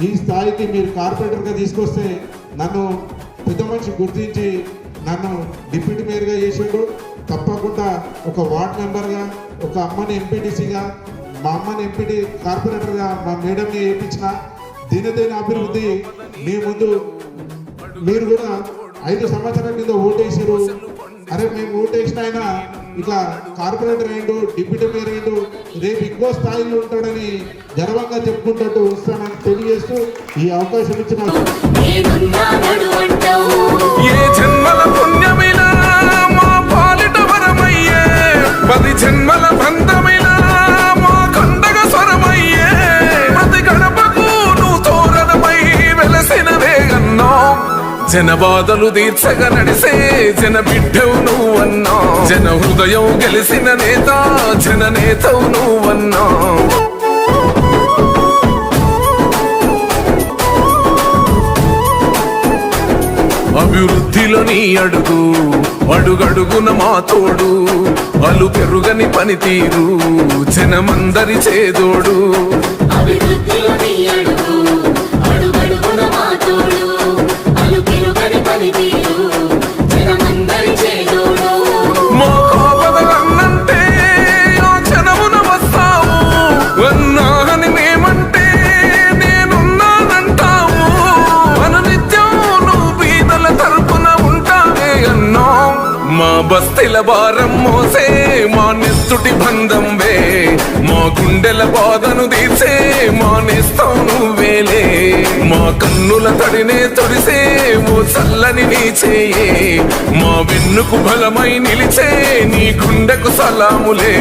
ఈ స్థాయికి మీరు కార్పొరేటర్గా తీసుకొస్తే నన్ను పెద్ద మనిషి గుర్తించి నన్ను డిప్యూటీ మేయర్గా చేసిండు. తప్పకుండా ఒక వార్డ్ మెంబర్గా, ఒక అమ్మని ఎంపీటీసీగా, మా అమ్మని ఎంపీటీ కార్పొరేటర్గా మా మేడంని వేయించిన దినదిన అభివృద్ధి మీ ముందు. మీరు కూడా 5 సంవత్సరాల కింద ఓటేసారు. అరే మేము ఓటేసిన ఆయన ఇట్లా కార్పొరేటర్ అయిండు, డిప్యూటీ మేయర్ అయిండు, రేపు ఇంకో స్థాయిలో ఉంటాడని గర్వంగా చెప్పుకుంటూ వస్తానని తెలియజేస్తూ ఈ అవకాశం ఇచ్చిన ఏ జన్మల పుణ్యమిలా మా పాలిట వరమయ్యే, 10 జన్మల బంధమిలా మా కండగ స్వరమయ్యే, ప్రతి గడపకు నువ్వు తోరణమై వెలసిన వేగన్నో, జన బాధలు తీర్చగా నడిసే జన బిడ్డవు నువ్వన్నా, జన హృదయం గెలిసిన నేత జన నేతవు నువ్వన్నా. అభివృద్ధిలో నీ అడుగు అడుగడుగున మా తోడు, అలు పెరుగని పనితీరు జనమందరి చేదోడు. అభివృద్ధిలో నీ అడుగు అడుగడుగున మా తోడు, అలు పెరుగని పనితీరు జనమందరి చేదోడు. మా కాపదలన్నంటే ఆ జనమున వస్తావు, అన్నాని మేమంటే నేనున్నానంటావు, అనునిత్యం నువ్వు బీదల తరపున ఉంటావే అన్నా. మా బస్తీల భారం మోసే మా నెత్తుటి బంధంవే, మా గుండెల బాధను తీర్చే మా నేస్తం నువ్వేలే, మా కన్నుల తడినే తొడిసే ఓ చల్లని నీ చేయే, మా వెన్నుకు బలమై నిలిచే నీ గుండెకు సలాములే.